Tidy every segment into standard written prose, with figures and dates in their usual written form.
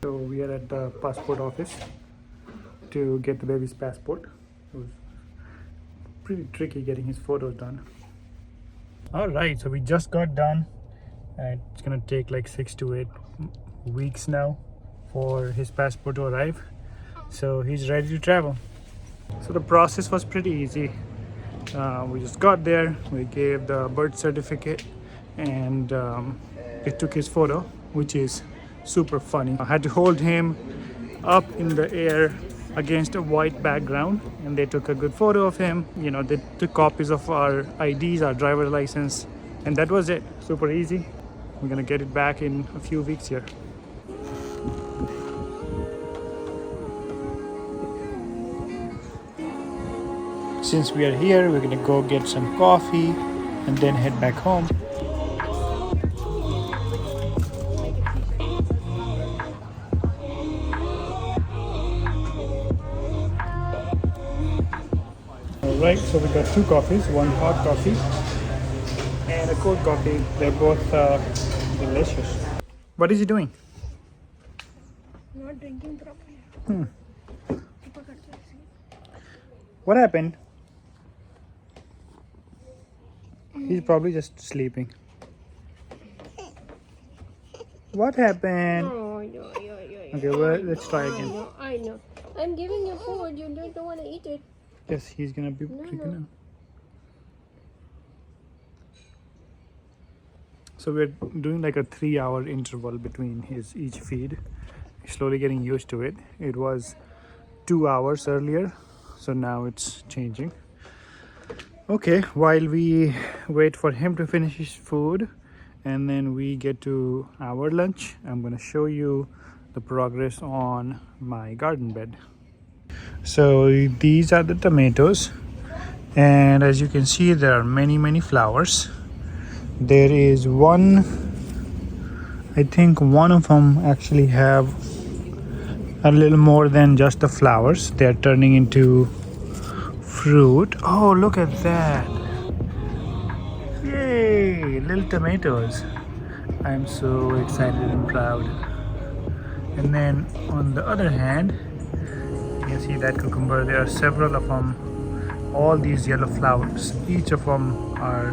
So we are at the passport office to get the baby's passport. It was pretty tricky getting his photos done. All right, so we just got done. It's gonna take like 6 to 8 weeks now for his passport to arrive. So he's ready to travel. So the process was pretty easy. We just got there, we gave the birth certificate, and they took his photo, which is super funny. I had to hold him up in the air against a white background, and they took a good photo of him. You know, they took copies of our IDs, our driver license, and that was it. Super easy. We're gonna get it back in a few weeks here. Since we are here, we're gonna go get some coffee and then head back home. Alright, so we got two coffees, one hot coffee and a cold coffee. They're both delicious. What is he doing? Not drinking properly. What happened? He's probably just sleeping. What happened? Okay, well, let's try again. I know. I'm giving you food. You don't want to eat it. Yes, he's gonna be freaking out. So we're doing like a 3-hour interval between his each feed. Slowly getting used to it. It was 2 hours earlier, so now it's changing. Okay, while we wait for him to finish his food and then we get to our lunch, I'm gonna show you the progress on my garden bed. So these are the tomatoes, and as you can see, there are many flowers. There is one, I think one of them actually have a little more than just the flowers. They're turning into fruit. Oh, look at that. Yay, little tomatoes. I'm so excited and proud. And then on the other hand, you can see that cucumber. There are several of them, all these yellow flowers. Each of them are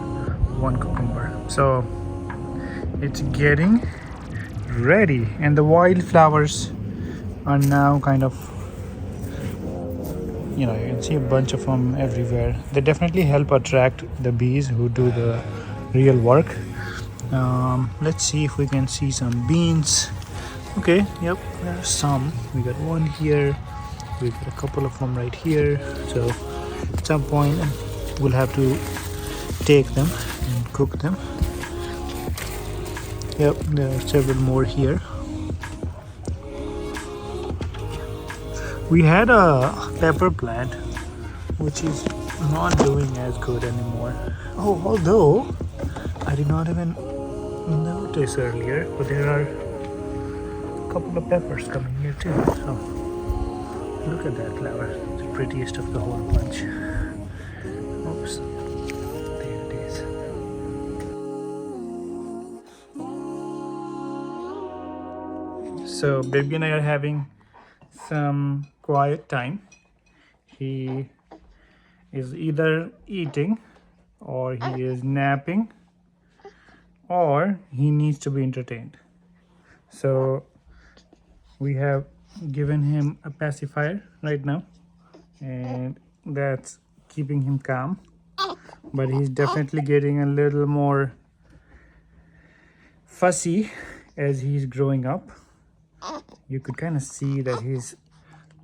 one cucumber. So it's getting ready, and the wildflowers are now kind of, you know, you can see a bunch of them everywhere. They definitely help attract the bees who do the real work. Let's see if we can see some beans. Okay, yep, there are some. We got one here, we got a couple of them right here. So at some point we'll have to take them and cook them. Yep, there are several more here. We had a pepper plant which is not doing as good anymore. Oh, although I did not even notice earlier, but there are a couple of peppers coming here too. So look at that flower. It's the prettiest of the whole bunch. Oops. There it is. So baby and I are having some quiet time. He is either eating, or he is napping, or he needs to be entertained. So we have given him a pacifier right now, and that's keeping him calm, but he's definitely getting a little more fussy as he's growing up. You could kind of see that he's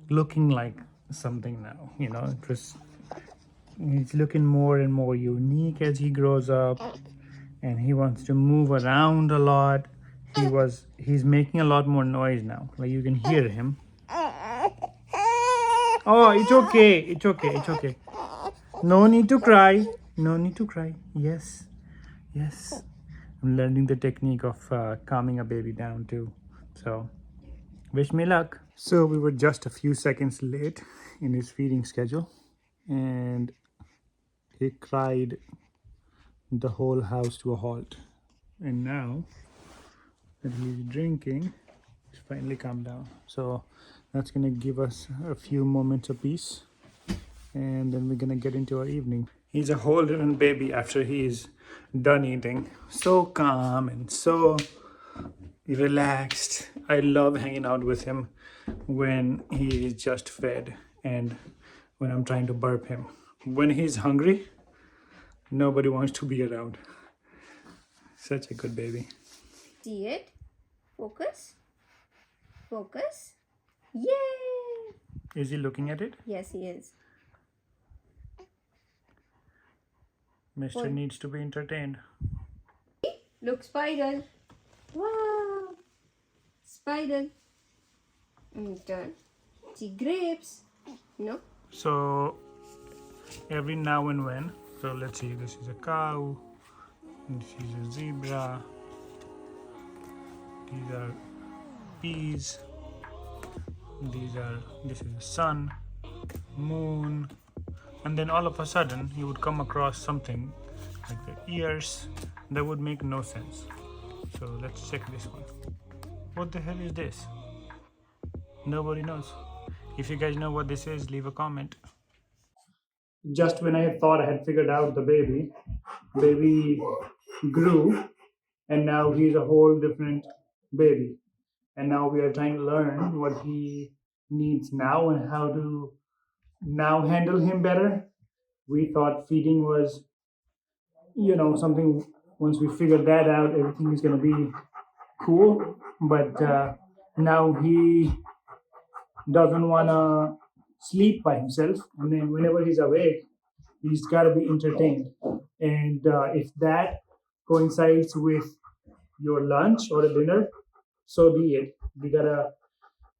looking like something now, you know. He's looking more and more unique as he grows up, and he wants to move around a lot. He's making a lot more noise now, like you can hear him. Oh, it's okay, it's okay, it's okay. No need to cry, no need to cry. Yes, I'm learning the technique of calming a baby down too, so wish me luck. So we were just a few seconds late in his feeding schedule, and he cried the whole house to a halt. And now that he's drinking, he's finally calmed down. So that's gonna give us a few moments of peace, and then we're gonna get into our evening. He's a whole different baby after he's done eating. So calm and so relaxed. I love hanging out with him when he is just fed and when I'm trying to burp him. When he's hungry, nobody wants to be around. Such a good baby. See it? Focus. Focus. Yay! Is he looking at it? Yes, he is. Mr. What? needs to be entertained. Look, spider. Wow. Spider. Turn. See grapes. No? So every now and when, so let's see, this is a cow, this is a zebra, these are peas, this is the sun, moon, and then all of a sudden you would come across something like the ears that would make no sense. So let's check this one. What the hell is this? Nobody knows. If you guys know what this is, leave a comment. Just when I thought I had figured out the baby grew, and now he's a whole different baby. And now we are trying to learn what he needs now and how to now handle him better. We thought feeding was, something, once we figured that out, everything is going to be cool. But now he doesn't want to sleep by himself. And then whenever he's awake, he's got to be entertained. And if that coincides with your lunch or a dinner, so be it. You got to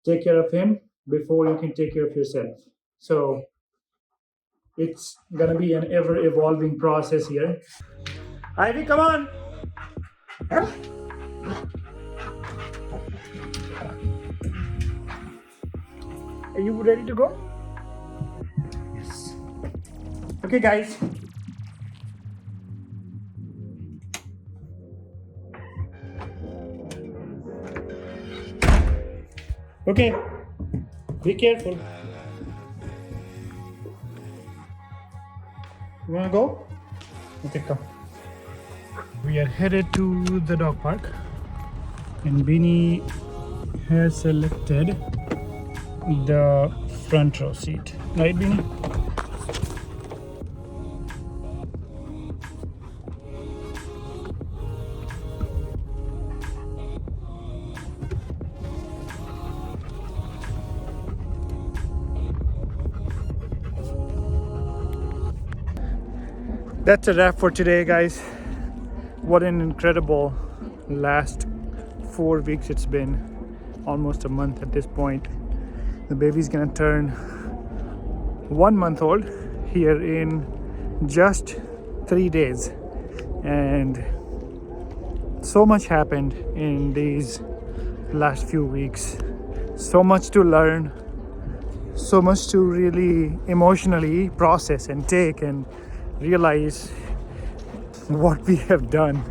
take care of him before you can take care of yourself. So it's going to be an ever evolving process here. Ivy, come on. Huh? Are you ready to go? Yes. Okay, guys. Okay. Be careful. You wanna go? Okay, come. We are headed to the dog park, and Beanie has selected the front row seat. Right, Beanie? That's a wrap for today, guys. What an incredible last 4 weeks it's been. Almost a month at this point. The baby's gonna turn 1 month old here in just 3 days. And so much happened in these last few weeks. So much to learn. So much to really emotionally process and take and realize what we have done,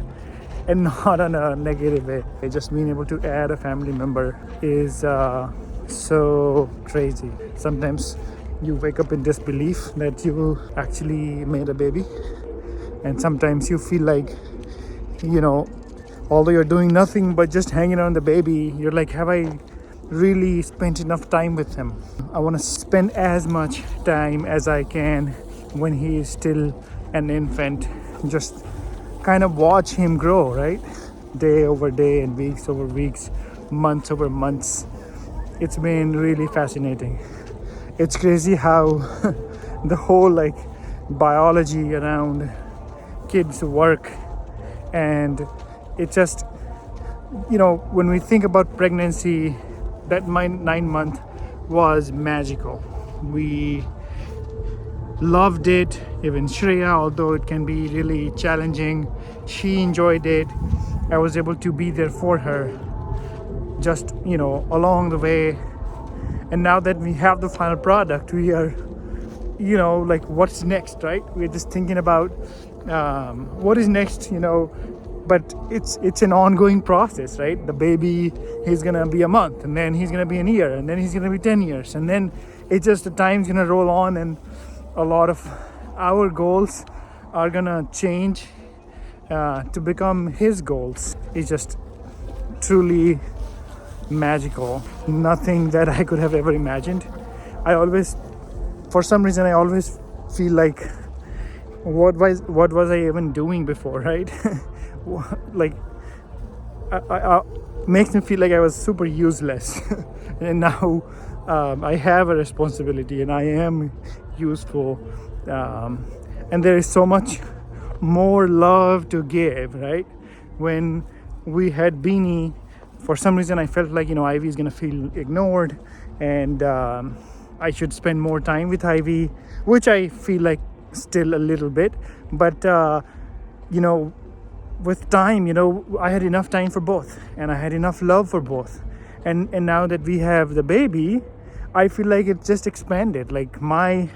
and not on a negative way. Just being able to add a family member is so crazy. Sometimes you wake up in disbelief that you actually made a baby, and sometimes you feel like, although you're doing nothing but just hanging on the baby, you're like, have I really spent enough time with him? I want to spend as much time as I can when he is still an infant, just kind of watch him grow, right? Day over day and weeks over weeks, months over months. It's been really fascinating. It's crazy how the whole biology around kids work, and it just, when we think about pregnancy, that my 9 month was magical. We loved it. Even Shreya, although it can be really challenging, she enjoyed it. I was able to be there for her just along the way. And now that we have the final product, we are what's next, right? We're just thinking about what is next. but it's an ongoing process, right? The baby, he's gonna be a month, and then he's gonna be a year, and then he's gonna be 10 years, and then it's just the time's gonna roll on, and a lot of our goals are gonna change to become his goals. It's just truly magical. Nothing that I could have ever imagined. I always, for some reason, I always feel like, what was I even doing before, right? Like, I makes me feel like I was super useless. And now I have a responsibility, and I am useful, and there is so much more love to give, right? When we had Beanie, for some reason I felt like, Ivy is gonna feel ignored, and I should spend more time with Ivy, which I feel like still a little bit, but with time, I had enough time for both, and I had enough love for both, and now that we have the baby, I feel like it just expanded. Like, my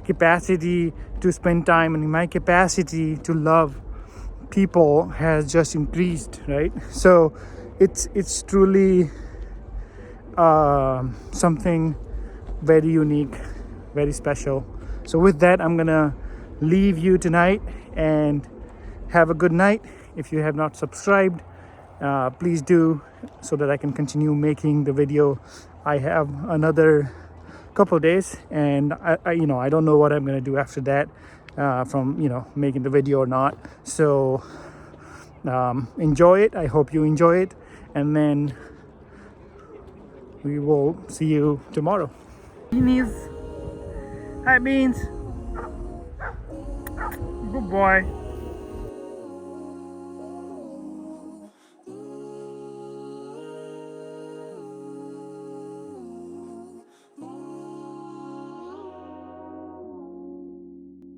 capacity to spend time and my capacity to love people has just increased, right? So it's truly something very unique, very special. So with that, I'm gonna leave you tonight, and have a good night. If you have not subscribed, please do, so that I can continue making the video. I have another couple of days, and I don't know what I'm gonna do after that, from making the video or not. So enjoy it. I hope you enjoy it, and then we will see you tomorrow. Beanies. Hi, Beans. Good boy.